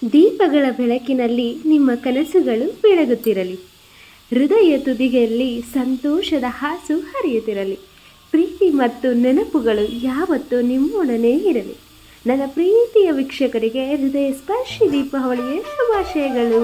ದೀಪಗಳ ಬೆಳಕಿನಲ್ಲಿ ನಿಮ್ಮ ಕನಸುಗಳು ಬೆಳಗುತ್ತಿರಲಿ. ಹೃದಯ ತುದಿಗೆಯಲ್ಲಿ ಸಂತೋಷದ ಹಾಸು ಹರಿಯುತ್ತಿರಲಿ. ಪ್ರೀತಿ ಮತ್ತು ನೆನಪುಗಳು ಯಾವತ್ತೂ ನಿಮ್ಮೊಡನೆ ಇರಲಿ. ನನ್ನ ಪ್ರೀತಿಯ ವೀಕ್ಷಕರಿಗೆ ಹೃದಯ ಸ್ಪರ್ಶಿ ದೀಪಾವಳಿಯ ಶುಭಾಶಯಗಳು.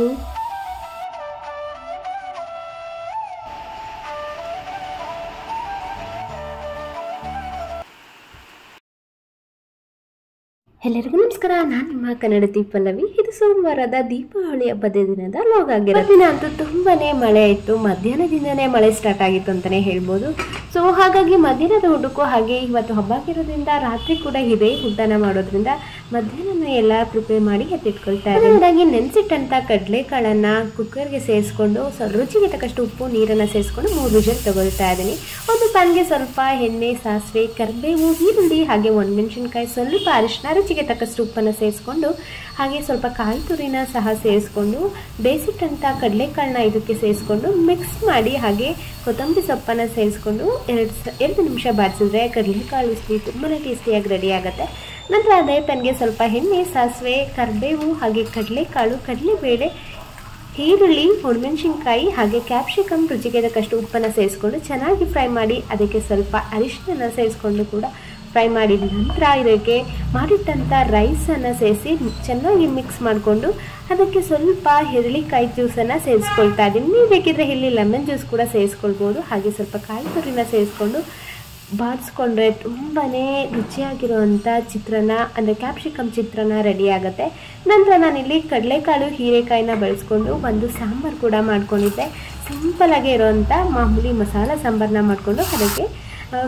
ಎಲ್ಲರಿಗೂ ನಮಸ್ಕಾರ. ನಾನು ನಿಮ್ಮ ಕನ್ನಡತಿ ಪಲ್ಲವಿ. ಇದು ಸೋಮವಾರದ ದೀಪಾವಳಿ ಹಬ್ಬದ ದಿನದ ಲಾಗ್ ಆಗಿರೋದು. ದಿನ ಅಂತೂ ತುಂಬಾನೇ ಮಳೆ ಇತ್ತು. ಮಧ್ಯಾಹ್ನದಿಂದನೇ ಮಳೆ ಸ್ಟಾರ್ಟ್ ಆಗಿತ್ತು ಅಂತಾನೆ ಹೇಳ್ಬೋದು. ಸೊ ಹಾಗಾಗಿ ಮಧ್ಯಾಹ್ನದ ಊಟಕ್ಕೂ ಹಾಗೆ ಇವತ್ತು ಹಬ್ಬ ಆಗಿರೋದ್ರಿಂದ ರಾತ್ರಿ ಕೂಡ ಇದೇ ಊಟನ ಮಾಡೋದ್ರಿಂದ ಮಧ್ಯಾಹ್ನ ಎಲ್ಲ ಪ್ರಿಪೇರ್ ಮಾಡಿ ಎತ್ತಿಟ್ಕೊಳ್ತಾ ಇದ್ದೀನಿ. ಹಾಗಾಗಿ ನೆನೆಸಿಟ್ಟಂತ ಕಡಲೆಕಾಳನ್ನ ಕುಕ್ಕರ್ಗೆ ಸೇರಿಸ್ಕೊಂಡು ರುಚಿಗೆ ತಕ್ಕಷ್ಟು ಉಪ್ಪು ನೀರನ್ನು ಸೇರಿಸ್ಕೊಂಡು 3 ವಿಷಲ್ ತಗೊಳ್ತಾ ಇದ್ದೀನಿ. ಒಂದು ಪ್ಯಾನ್ಗೆ ಸ್ವಲ್ಪ ಎಣ್ಣೆ, ಸಾಸಿವೆ, ಕರಿಬೇವು, ಈರುಳ್ಳಿ ಹಾಗೆ ಒಣಮೆಣಸಿನಕಾಯಿ, ಸ್ವಲ್ಪ ಅರಿಶಿನ, ರುಚಿಗೆ ತಕ್ಕಷ್ಟು ಉಪ್ಪನ್ನು ಸೇರಿಸ್ಕೊಂಡು ಹಾಗೆ ಸ್ವಲ್ಪ ಕಾಯಿ ತುರಿನ ಸಹ ಸೇರಿಸ್ಕೊಂಡು ಬೇಯಿಸಿಟ್ಟಂಥ ಕಡಲೆಕಾಳನ್ನ ಇದಕ್ಕೆ ಸೇರಿಸ್ಕೊಂಡು ಮಿಕ್ಸ್ ಮಾಡಿ ಹಾಗೆ ಕೊತ್ತಂಬರಿ ಸೊಪ್ಪನ್ನು ಸೇರಿಸ್ಕೊಂಡು 2 ನಿಮಿಷ ಬಾಡಿಸಿದ್ರೆ ಕಡಲೆಕಾಳು ಸ್ವೀಟ್ ತುಂಬಾ ಟೇಸ್ಟಿಯಾಗಿ ರೆಡಿ ಆಗುತ್ತೆ. ನಂತರ ಅದೇ ಪ್ಯಾನ್ಗೆ ಸ್ವಲ್ಪ ಎಣ್ಣೆ, ಸಾಸಿವೆ, ಕರಿಬೇವು ಹಾಗೆ ಕಡಲೆಕಾಳು, ಕಡಲೆಬೇಳೆ, ಈರುಳ್ಳಿ, ಒಣಮೆಣಸಿನಕಾಯಿ ಹಾಗೆ ಕ್ಯಾಪ್ಸಿಕಮ್, ರುಚಿಗೆ ತಕ್ಕಷ್ಟು ಉಪ್ಪನ್ನು ಸೇರಿಸ್ಕೊಂಡು ಚೆನ್ನಾಗಿ ಫ್ರೈ ಮಾಡಿ ಅದಕ್ಕೆ ಸ್ವಲ್ಪ ಅರಿಶಿನ ಸೇರಿಸ್ಕೊಂಡು ಕೂಡ ಫ್ರೈ ಮಾಡಿದ ನಂತರ ಇದಕ್ಕೆ ಮಾಡಿಟ್ಟಂಥ ರೈಸನ್ನು ಸೇರಿಸಿ ಚೆನ್ನಾಗಿ ಮಿಕ್ಸ್ ಮಾಡಿಕೊಂಡು ಅದಕ್ಕೆ ಸ್ವಲ್ಪ ಹುರುಳಿಕಾಯಿ ಜ್ಯೂಸನ್ನು ಸೇರಿಸ್ಕೊಳ್ತಾ ಇದ್ದೀನಿ. ನೀವು ಬೇಕಿದ್ರೆ ಇಲ್ಲಿ ಲೆಮನ್ ಜ್ಯೂಸ್ ಕೂಡ ಸೇರಿಸ್ಕೊಳ್ಬೋದು. ಹಾಗೆ ಸ್ವಲ್ಪ ಕಾಯಿ ತುರಿನ ಸೇರಿಸ್ಕೊಂಡು ಬಾಡಿಸ್ಕೊಂಡ್ರೆ ತುಂಬಾ ರುಚಿಯಾಗಿರುವಂಥ ಚಿತ್ರಾನ್ನ ಅಂದರೆ ಕ್ಯಾಪ್ಸಿಕಮ್ ಚಿತ್ರಾನ್ನ ರೆಡಿ ಆಗುತ್ತೆ. ನಂತರ ನಾನಿಲ್ಲಿ ಕಡಲೆಕಾಳು, ಹೀರೆಕಾಯಿನ ಬಳಸ್ಕೊಂಡು ಒಂದು ಸಾಂಬಾರು ಕೂಡ ಮಾಡ್ಕೊಂಡಿದ್ದೆ. ಸಿಂಪಲಾಗಿ ಇರೋವಂಥ ಮಾಮೂಲಿ ಮಸಾಲ ಸಾಂಬಾರನ್ನ ಮಾಡಿಕೊಂಡು ಅದಕ್ಕೆ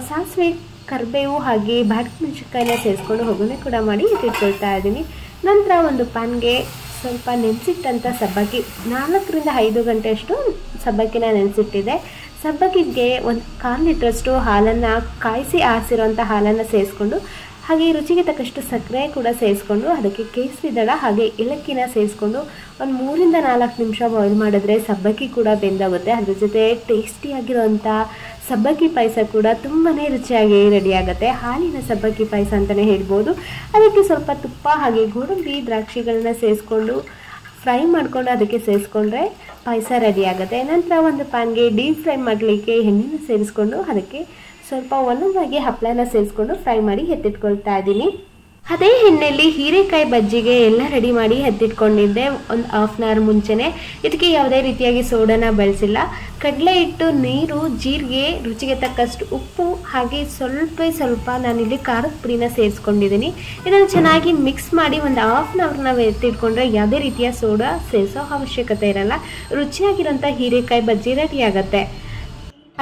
ಸಾಸಿವೆ, ಕರಿಬೇವು ಹಾಗೆ ಮೆಣಸಿನಕಾಯಿನ ಸೇರಿಸ್ಕೊಂಡು ಒಗ್ಗರಣೆ ಕೂಡ ಮಾಡಿ ಇಟ್ಕೊಳ್ತಾ ಇದ್ದೀನಿ. ನಂತರ ಒಂದು ಪ್ಯಾನ್ಗೆ ಸ್ವಲ್ಪ ನೆನೆಸಿಟ್ಟಂಥ ಸಬ್ಬಕ್ಕಿ 4 ರಿಂದ 5 ಗಂಟೆಯಷ್ಟು ಸಬ್ಬಕ್ಕಿನ ನೆನೆಸಿಟ್ಟಿದೆ. ಸಬ್ಬಕ್ಕಿಗೆ 1/4 ಲೀಟ್ರಷ್ಟು ಹಾಲನ್ನು ಕಾಯಿಸಿ ಆರಿಸಿರೋಂಥ ಹಾಲನ್ನು ಸೇರಿಸ್ಕೊಂಡು ಹಾಗೆ ರುಚಿಗೆ ತಕ್ಕಷ್ಟು ಸಕ್ಕರೆ ಕೂಡ ಸೇರಿಸ್ಕೊಂಡು ಅದಕ್ಕೆ ಕೇಸರಿ ದಳ ಹಾಗೆ ಏಲಕ್ಕಿನ ಸೇರಿಸ್ಕೊಂಡು ಒಂದು 3 ರಿಂದ 4 ನಿಮಿಷ ಬಾಯ್ಲ್ ಮಾಡಿದ್ರೆ ಸಬ್ಬಕ್ಕಿ ಕೂಡ ಬೆಂದಾಗುತ್ತೆ. ಅದ್ರ ಜೊತೆ ಟೇಸ್ಟಿಯಾಗಿರೋಂಥ ಸಬ್ಬಕ್ಕಿ ಪಾಯಸ ಕೂಡ ತುಂಬಾ ರುಚಿಯಾಗಿ ರೆಡಿ ಆಗುತ್ತೆ. ಹಾಲಿನ ಸಬ್ಬಕ್ಕಿ ಪಾಯಸ ಅಂತಲೇ ಹೇಳ್ಬೋದು. ಅದಕ್ಕೆ ಸ್ವಲ್ಪ ತುಪ್ಪ ಹಾಗೆ ಗೋಡಂಬಿ, ದ್ರಾಕ್ಷಿಗಳನ್ನ ಸೇರಿಸ್ಕೊಂಡು ಫ್ರೈ ಮಾಡಿಕೊಂಡು ಅದಕ್ಕೆ ಸೇರಿಸ್ಕೊಂಡ್ರೆ ಪಾಯಸ ರೆಡಿ ಆಗುತ್ತೆ. ನಂತರ ಒಂದು ಪ್ಯಾನ್ಗೆ ಡೀಪ್ ಫ್ರೈ ಮಾಡಲಿಕ್ಕೆ ಎಣ್ಣೆನ ಸೇರಿಸ್ಕೊಂಡು ಅದಕ್ಕೆ ಸ್ವಲ್ಪ ಒಂದೊಂದಾಗಿ ಹಪ್ಪಳನ ಸೇರಿಸ್ಕೊಂಡು ಫ್ರೈ ಮಾಡಿ ಎತ್ತಿಟ್ಕೊಳ್ತಾ ಇದ್ದೀನಿ. ಅದೇ ಎಣ್ಣೆಯಲ್ಲಿ ಹೀರೆಕಾಯಿ ಬಜ್ಜಿಗೆ ಎಲ್ಲ ರೆಡಿ ಮಾಡಿ ಎತ್ತಿಟ್ಕೊಂಡಿದ್ದೆ ಒಂದು 1/2 ಅವರ್ ಮುಂಚೆನೇ. ಇದಕ್ಕೆ ಯಾವುದೇ ರೀತಿಯಾಗಿ ಸೋಡಾನ ಬಳಸಿಲ್ಲ. ಕಡಲೆ ಹಿಟ್ಟು, ನೀರು, ಜೀರಿಗೆ, ರುಚಿಗೆ ತಕ್ಕಷ್ಟು ಉಪ್ಪು ಹಾಗೆ ಸ್ವಲ್ಪ ನಾನಿಲ್ಲಿ ಖಾರದ ಪುಡಿನ ಸೇರಿಸ್ಕೊಂಡಿದ್ದೀನಿ. ಇದನ್ನು ಚೆನ್ನಾಗಿ ಮಿಕ್ಸ್ ಮಾಡಿ ಒಂದು 1/2 ಅವರ್ ನಾವು ಎತ್ತಿಟ್ಕೊಂಡ್ರೆ ಯಾವುದೇ ರೀತಿಯ ಸೋಡಾ ಸೇರಿಸೋ ಅವಶ್ಯಕತೆ ಇರಲ್ಲ. ರುಚಿಯಾಗಿರೋಂಥ ಹೀರೆಕಾಯಿ ಬಜ್ಜಿ ರೆಡಿ ಆಗುತ್ತೆ.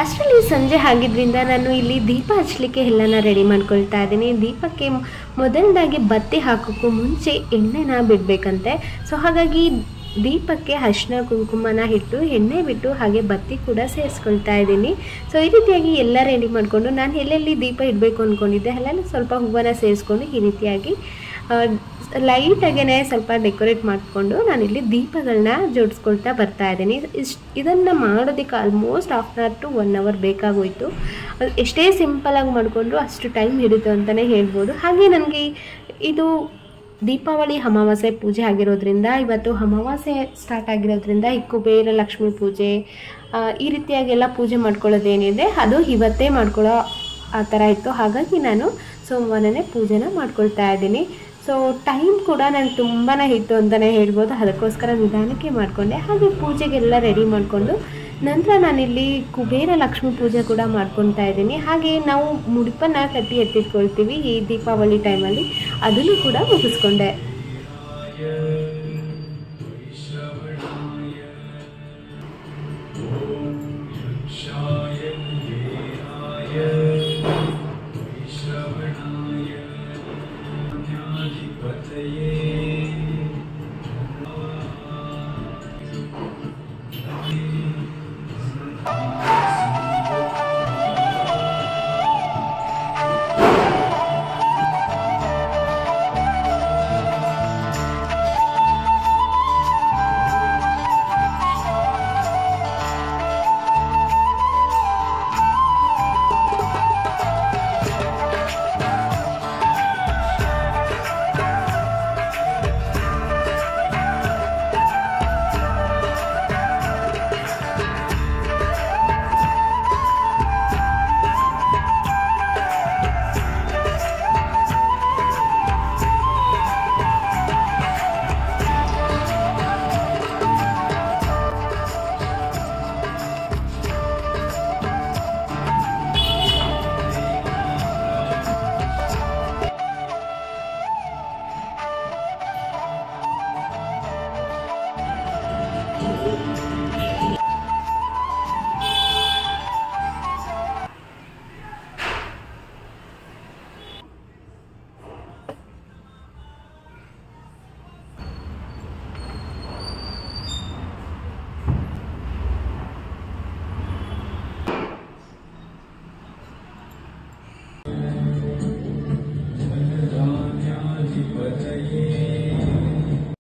ಅಷ್ಟರಲ್ಲಿ ಸಂಜೆ ಆಗಿದ್ದರಿಂದ ನಾನು ಇಲ್ಲಿ ದೀಪ ಹಚ್ಚಲಿಕ್ಕೆ ಎಲ್ಲನ ರೆಡಿ ಮಾಡ್ಕೊಳ್ತಾ ಇದ್ದೀನಿ. ದೀಪಕ್ಕೆ ಮೊದಲದಾಗಿ ಬತ್ತಿ ಹಾಕೋಕ್ಕೂ ಮುಂಚೆ ಎಣ್ಣೆನ ಬಿಡಬೇಕಂತೆ. ಸೊ ಹಾಗಾಗಿ ದೀಪಕ್ಕೆ ಅರಿಶಿನ ಕುಂಕುಮನ ಇಟ್ಟು ಎಣ್ಣೆ ಬಿಟ್ಟು ಹಾಗೆ ಬತ್ತಿ ಕೂಡ ಸೇರಿಸ್ಕೊಳ್ತಾ ಇದ್ದೀನಿ. ಸೊ ಈ ರೀತಿಯಾಗಿ ಎಲ್ಲ ರೆಡಿ ಮಾಡಿಕೊಂಡು ನಾನು ಎಲ್ಲೆಲ್ಲಿ ದೀಪ ಇಡಬೇಕು ಅಂದ್ಕೊಂಡಿದ್ದೆ ಅಲ್ಲೆಲ್ಲ ಸ್ವಲ್ಪ ಹೂವನ್ನ ಸೇರಿಸ್ಕೊಂಡು ಈ ರೀತಿಯಾಗಿ ಲೈಟಾಗೇ ಸ್ವಲ್ಪ ಡೆಕೋರೇಟ್ ಮಾಡಿಕೊಂಡು ನಾನಿಲ್ಲಿ ದೀಪಗಳನ್ನ ಜೋಡಿಸ್ಕೊಳ್ತಾ ಬರ್ತಾ ಇದ್ದೀನಿ. ಇದನ್ನು ಮಾಡೋದಕ್ಕೆ ಆಲ್ಮೋಸ್ಟ್ 1/2 ಅವರ್ to 1 ಅವರ್ ಬೇಕಾಗೋಯಿತು. ಎಷ್ಟೇ ಸಿಂಪಲಾಗಿ ಮಾಡಿಕೊಂಡ್ರು ಅಷ್ಟು ಟೈಮ್ ಹಿಡಿತು ಅಂತಲೇ ಹೇಳ್ಬೋದು. ಹಾಗೆ ನನಗೆ ಇದು ದೀಪಾವಳಿ ಅಮಾವಾಸ್ಯೆ ಪೂಜೆ ಆಗಿರೋದ್ರಿಂದ ಇವತ್ತು ಅಮಾವಾಸ್ಯೆ ಸ್ಟಾರ್ಟ್ ಆಗಿರೋದ್ರಿಂದ ಈ ಕುಬೇರ ಲಕ್ಷ್ಮೀ ಪೂಜೆ ಈ ರೀತಿಯಾಗೆಲ್ಲ ಪೂಜೆ ಮಾಡ್ಕೊಳ್ಳೋದೇನಿದೆ ಅದು ಇವತ್ತೇ ಮಾಡ್ಕೊಳ್ಳೋ ಆ ಥರ ಇತ್ತು. ಹಾಗಾಗಿ ನಾನು ಸೋಮವಾರನೇ ಪೂಜೆನ ಮಾಡ್ಕೊಳ್ತಾ ಇದ್ದೀನಿ. ಸೊ ಟೈಮ್ ಕೂಡ ನನಗೆ ತುಂಬಾ ಇತ್ತು ಅಂತಲೇ ಹೇಳ್ಬೋದು. ಅದಕ್ಕೋಸ್ಕರ ನಿಧಾನಕ್ಕೆ ಮಾಡಿಕೊಂಡೆ. ಹಾಗೆ ಪೂಜೆಗೆಲ್ಲ ರೆಡಿ ಮಾಡಿಕೊಂಡು ನಂತರ ನಾನಿಲ್ಲಿ ಕುಬೇರ ಲಕ್ಷ್ಮೀ ಪೂಜೆ ಕೂಡ ಮಾಡ್ಕೊತಾ ಇದ್ದೀನಿ. ಹಾಗೆ ನಾವು ಮುಡಿಪನ್ನು ಕಟ್ಟಿ ಎತ್ತಿಟ್ಕೊಳ್ತೀವಿ ಈ ದೀಪಾವಳಿ ಟೈಮಲ್ಲಿ, ಅದನ್ನು ಕೂಡ ಮುಗಿಸ್ಕೊಂಡೆ.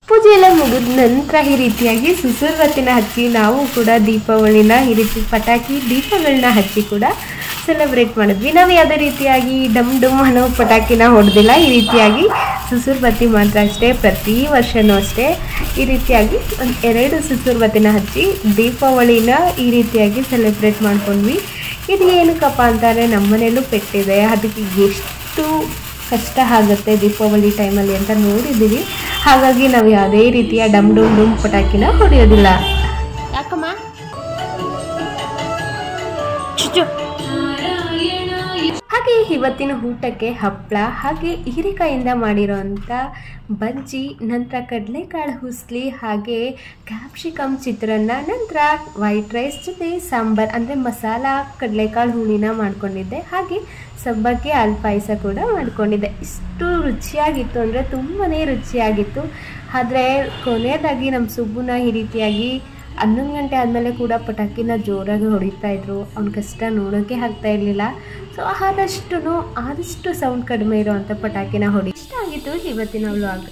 ಪೂಜೆ ಎಲ್ಲ ಮುಗಿದ ನಂತರ ಈ ರೀತಿಯಾಗಿ ಸುಸುರ್ವತ್ತಿನ ಹಚ್ಚಿ ನಾವು ಕೂಡ ದೀಪಾವಳಿನ ಈ ರೀತಿ ಪಟಾಕಿ ದೀಪಗಳನ್ನ ಹಚ್ಚಿ ಕೂಡ ಸೆಲೆಬ್ರೇಟ್ ಮಾಡಿದ್ವಿ. ನಾವು ಯಾವುದೇ ರೀತಿಯಾಗಿ ಡಮ್ ಡಮ್ ಅನ್ನೋ ಪಟಾಕಿನ ಹೊಡೆದಿಲ್ಲ. ಈ ರೀತಿಯಾಗಿ ಸುಸುರ್ಬತ್ತಿ ಮಾತ್ರ ಅಷ್ಟೇ, ಪ್ರತಿ ವರ್ಷವೂ ಅಷ್ಟೇ ಈ ರೀತಿಯಾಗಿ ಒಂದು 2 ಸುಸುರ್ಬತ್ತಿನ ಹಚ್ಚಿ ದೀಪಾವಳಿನ ಈ ರೀತಿಯಾಗಿ ಸೆಲೆಬ್ರೇಟ್ ಮಾಡ್ಕೊಂಡ್ವಿ. ಇದು ಏನಕ್ಕಪ್ಪ ಅಂತಾರೆ, ನಮ್ಮ ಮನೇಲೂ ಪೆಟ್ಟಿದೆ, ಅದಕ್ಕೆ ಎಷ್ಟು ಕಷ್ಟ ಆಗುತ್ತೆ ದೀಪಾವಳಿ ಟೈಮಲ್ಲಿ ಅಂತ ನೋಡಿದ್ದೀವಿ. ಹಾಗಾಗಿ ನಾವು ಯಾವುದೇ ರೀತಿಯ ಡಮ್ ಡಮ್ ಡಮ್ ಪಟಾಕಿನ ಹೊಡೆಯೋದಿಲ್ಲ. ಯಾಕಮ್ಮ ಹಾಗೆ ಇವತ್ತಿನ ಊಟಕ್ಕೆ ಹಪ್ಪಳ, ಹಾಗೆ ಹೀರೆಕಾಯಿಂದ ಮಾಡಿರೋಂಥ ಬಜ್ಜಿ, ನಂತರ ಕಡಲೆಕಾಳು ಹುಸ್ಲಿ, ಹಾಗೆ ಕ್ಯಾಪ್ಸಿಕಮ್ ಚಿತ್ರಾನ್ನ, ನಂತರ ವೈಟ್ ರೈಸ್ ಜೊತೆ ಸಾಂಬಾರ್ ಅಂದರೆ ಮಸಾಲ ಕಡಲೆಕಾಳು ಹುಳಿನ ಮಾಡ್ಕೊಂಡಿದ್ದೆ. ಹಾಗೆ ಸಬ್ಬಕ್ಕಿ ಹಾಲು ಪಾಯಸ ಕೂಡ ಮಾಡ್ಕೊಂಡಿದ್ದೆ. ಇಷ್ಟು ರುಚಿಯಾಗಿತ್ತು ಅಂದರೆ ತುಂಬಾ ರುಚಿಯಾಗಿತ್ತು. ಆದರೆ ಕೊನೆಯದಾಗಿ ನಮ್ಮ ಸುಬ್ಬುನ ಈ ರೀತಿಯಾಗಿ 11 ಗಂಟೆ ಆದಮೇಲೆ ಕೂಡ ಪಟಾಕಿನ ಜೋರಾಗಿ ಹೊಡಿತಾ ಇದ್ರು. ಅವ್ನ ಕಷ್ಟ ನೋಡೋಕ್ಕೆ ಆಗ್ತಾ ಇರಲಿಲ್ಲ. ಸೊ ಆದಷ್ಟು ಸೌಂಡ್ ಕಡಿಮೆ ಇರೋವಂಥ ಪಟಾಕಿನ ಹೊಡಿ. ಇಷ್ಟ ಆಗಿತ್ತು ಇವತ್ತಿನ ವ್ಲಾಗ್.